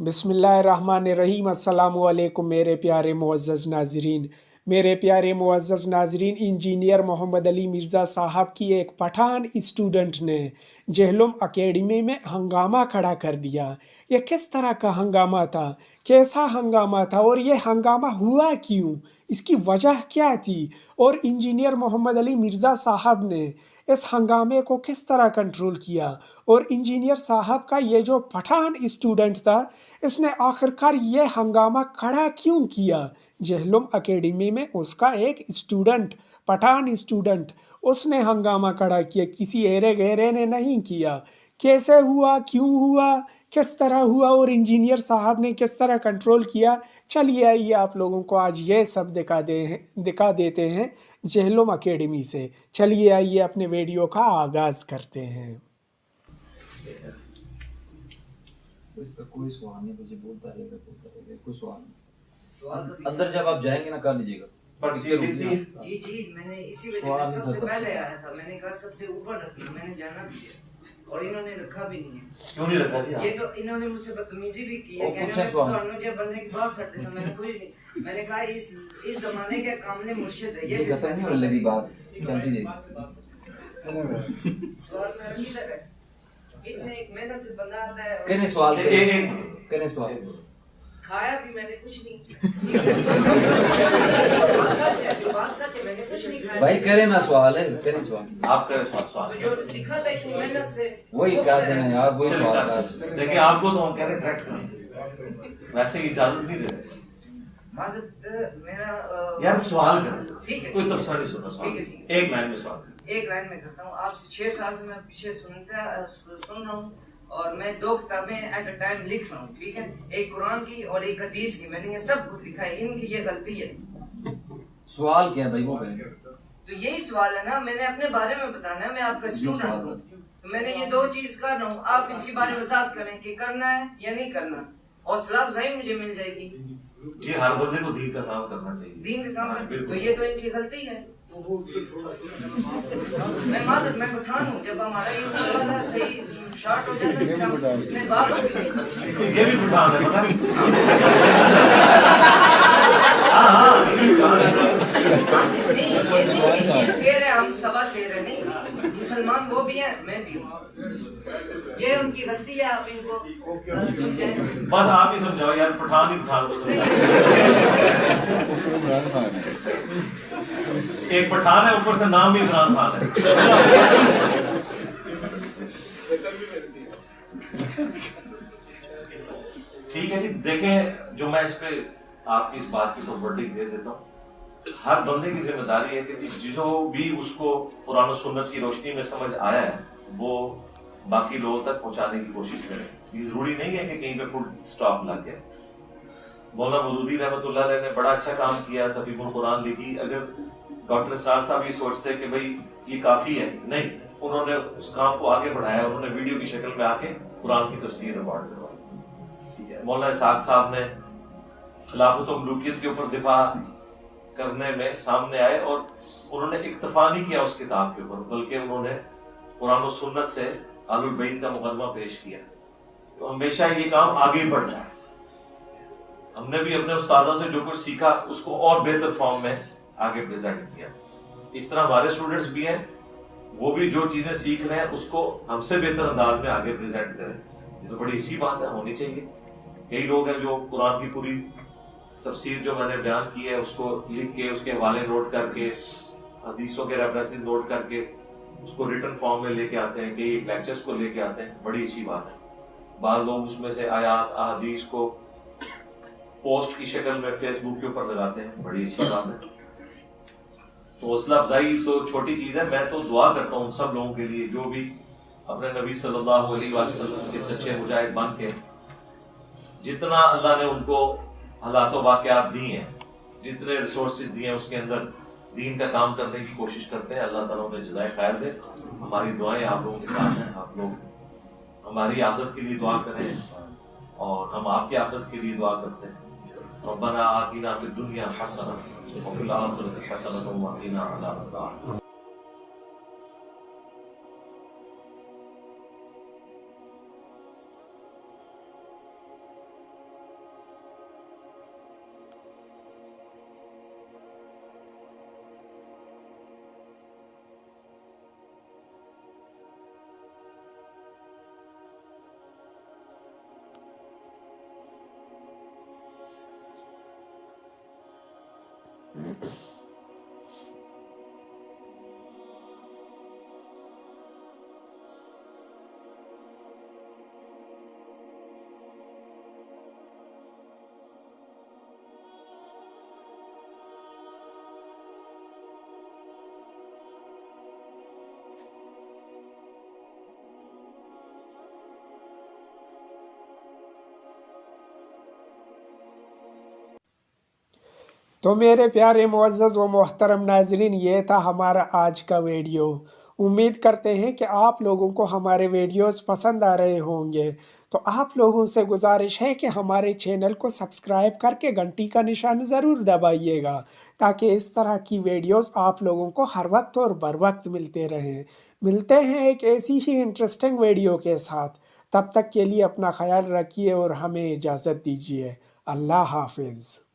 बिस्मिल्लाहिर्रहमानिर्रहीम। अस्सलामु अलैकुम मेरे प्यारे मुअज़्ज़ज़ नाज़रीन। मेरे प्यारे मुअज़्ज़ज़ नाज़रीन, इंजीनियर मोहम्मद अली मिर्ज़ा साहब की एक पठान स्टूडेंट ने जहलुम एकेडमी में हंगामा खड़ा कर दिया। ये किस तरह का हंगामा था, कैसा हंगामा था और ये हंगामा हुआ क्यों, इसकी वजह क्या थी, और इंजीनियर मोहम्मद अली मिर्ज़ा साहब ने इस हंगामे को किस तरह कंट्रोल किया, और इंजीनियर साहब का ये जो पठान स्टूडेंट था इसने आखिरकार ये हंगामा खड़ा क्यों किया। जहलुम एकेडमी में उसका एक स्टूडेंट, पठान स्टूडेंट, उसने हंगामा खड़ा किया, किसी एरे गहरे ने नहीं किया। कैसे हुआ, क्यों हुआ, किस तरह हुआ और इंजीनियर साहब ने किस तरह कंट्रोल किया, चलिए आइए आप लोगों को आज ये सब दिखा देते हैं जहलुम एकेडमी से। चलिए आइए अपने वीडियो का आगाज़ करते हैं। इसका कोई सवाल नहीं, मुझे बोलता रहेगा कोई सवाल नहीं। अंदर जब आप जाएंगे ना कर लीजिएगा। जी मैंने इसी वजह से सबसे पहले आया था। मैंने कहा सबसे ऊपर रखना, मैंने जाना भी है और इन्होंने रखा भी नहीं है। क्यों नहीं रखा जी? ये तो इन्होंने मुझसे बदतमीजी भी की है, कहने में तो मुझे बनने की बात करते थे, मैंने कोई नहीं। मैंने कहा इस जमाने के कामले मुर्शिद है, ये खत्म नहीं होने लगी बात, चलती रहेगी। सवाल में रखी तक है, इतने एक मेहनत से बंदा आता है। कहने सवाल खाया भी मैंने कुछ नहीं। बात सच है, मैंने कुछ नहीं खाया। भाई करे ना सवाल है, करे सवाल। आप करें सवाल। जो लिखा था इतनी मेहनत से वही क्या देना यार, वही सवाल था। देखिए आपको तो हम कह रहे हैं डायरेक्ट करें, वैसे इजाजत नहीं दे रहे। मेरा यार सवाल करें, ठीक है, कोई तबसरा नहीं सुना सवाल। एक लाइन में सवाल, एक लाइन में करता हूँ। आपसे 6 साल से मैं पीछे सुन रहा हूँ और मैं 2 किताबें एट अ टाइम लिख रहा हूँ, ठीक है। एक कुरान की और एक हदीस की, मैंने ये सब कुछ लिखा है। इनकी ये गलती है। सवाल क्या भाई, वो करेंगे तो यही सवाल है ना, मैंने अपने बारे में बताना है, मैं आपका स्टूडेंट हूँ, तो मैंने ये 2 चीज कर रहा हूँ। आप इसके बारे में बात करें कि करना है या नहीं करना, और सलाह अफजाई मुझे मिल जाएगी। जी हर बंदे को दीन का काम करना चाहिए, दीन का काम। तो ये तो इनकी गलती है। मैं माजर, मैं पठान हूँ, जब हमारा ये सही शॉर्ट हो जाता है मैं बाबा ये भी पठान है, पता नहीं, ये शेर है, हम सवा शेर है नहीं, मुसलमान वो भी है, मैं भी हूँ। ये उनकी गलती है, आप इनको समझाएं। बस आप ही समझाओ यार, पठान ही पठान को समझाओ। एक पठान है, ऊपर से नाम भी इमरान खान है। ठीक है जी, देखें जो मैं इस पे आपकी इस बात की तो वर्डिंग दे देता हूँ। हर बंदे की जिम्मेदारी है कि जो भी उसको कुरान और सुन्नत की रोशनी में समझ आया है वो बाकी लोगों तक पहुंचाने की कोशिश करें। ये जरूरी नहीं है कि कहीं पे फुल स्टॉप लग गया। मौलाना मौदूदी रहमतुल्लाह अलैह ने बड़ा अच्छा काम किया, तफीकुल कुरान लिखी। अगर डॉक्टर सरार साहब ये सोचते कि भाई ये काफी है, नहीं, उन्होंने उस काम को आगे बढ़ाया। उन्होंने वीडियो की शक्ल में आके कुरान की तफसीर रिकॉर्ड करवाई। ठीक है, मौलाना साद साहब ने खिलाफत और मलूकियत के ऊपर दिफा करने में सामने आए और उन्होंने इक्तफा नहीं किया उस किताब के ऊपर, बल्कि उन्होंने कुरान और सुन्नत से अहलुल बैत का मुकदमा पेश किया। तो हमेशा ये काम आगे बढ़ रहा है। हमने भी अपने उस्तादों से जो कुछ सीखा उसको और बेहतर फॉर्म में आगे प्रेजेंट किया। इस तरह हमारे स्टूडेंट्स भी हैं, वो भी जो चीजें सीख रहे हैं उसको हमसे बेहतर अंदाज में आगे प्रेजेंट करें। ये तो बड़ी अच्छी बात है, होनी चाहिए। कई लोग हैं जो कुरान की पूरी तफसीर जो मैंने बयान की है उसको लिख के, उसके हवाले नोट करके, हदीसों के रेफरेंसेस नोट करके उसको रिटन फॉर्म में लेके आते हैं, कई लेक्चर्स को लेके आते हैं। बड़ी अच्छी बात है। बाद लोग उसमें से आयात अहादीस को पोस्ट की शक्ल में फेसबुक के ऊपर लगाते हैं। बड़ी अच्छी बात है। तो हौसला अफजाई तो छोटी चीज है। मैं तो दुआ करता हूँ सब लोगों के लिए जो भी अपने नबी सल्लल्लाहु अलैहि वसल्लम के सच्चे मुजाहिद बन के, जितना अल्लाह ने उनको हालात वाक़यात दी हैं, जितने रिसोर्सेज दिए हैं, उसके अंदर दीन का काम करने की कोशिश करते हैं। अल्लाह ताला उन्हें जज़ाए खैर दे। हमारी दुआएं आप लोगों के साथ हैं। आप लोग हमारी आदत के लिए दुआ करें और हम आपकी आदत के लिए दुआ करते हैं। रब्बना आतिना फिद दुनिया हसनह व फिल आखिरति हसनह व क़िना अज़ाबन्नार। تو میرے پیارے معزز و محترم ناظرین، یہ تھا ہمارا آج کا ویڈیو۔ امید کرتے ہیں کہ آپ لوگوں کو ہمارے ویڈیوز پسند آ رہے ہوں گے۔ تو آپ لوگوں سے گزارش ہے کہ ہمارے چینل کو سبسکرائب کر کے گھنٹی کا نشان ضرور دبائیے گا، تاکہ اس طرح کی ویڈیوز آپ لوگوں کو ہر وقت اور بر وقت ملتے رہیں۔ ملتے ہیں ایک ایسی ہی انٹرسٹنگ ویڈیو کے ساتھ۔ تب تک کے لیے اپنا خیال رکھیے اور ہمیں اجازت دیجیے۔ اللہ حافظ۔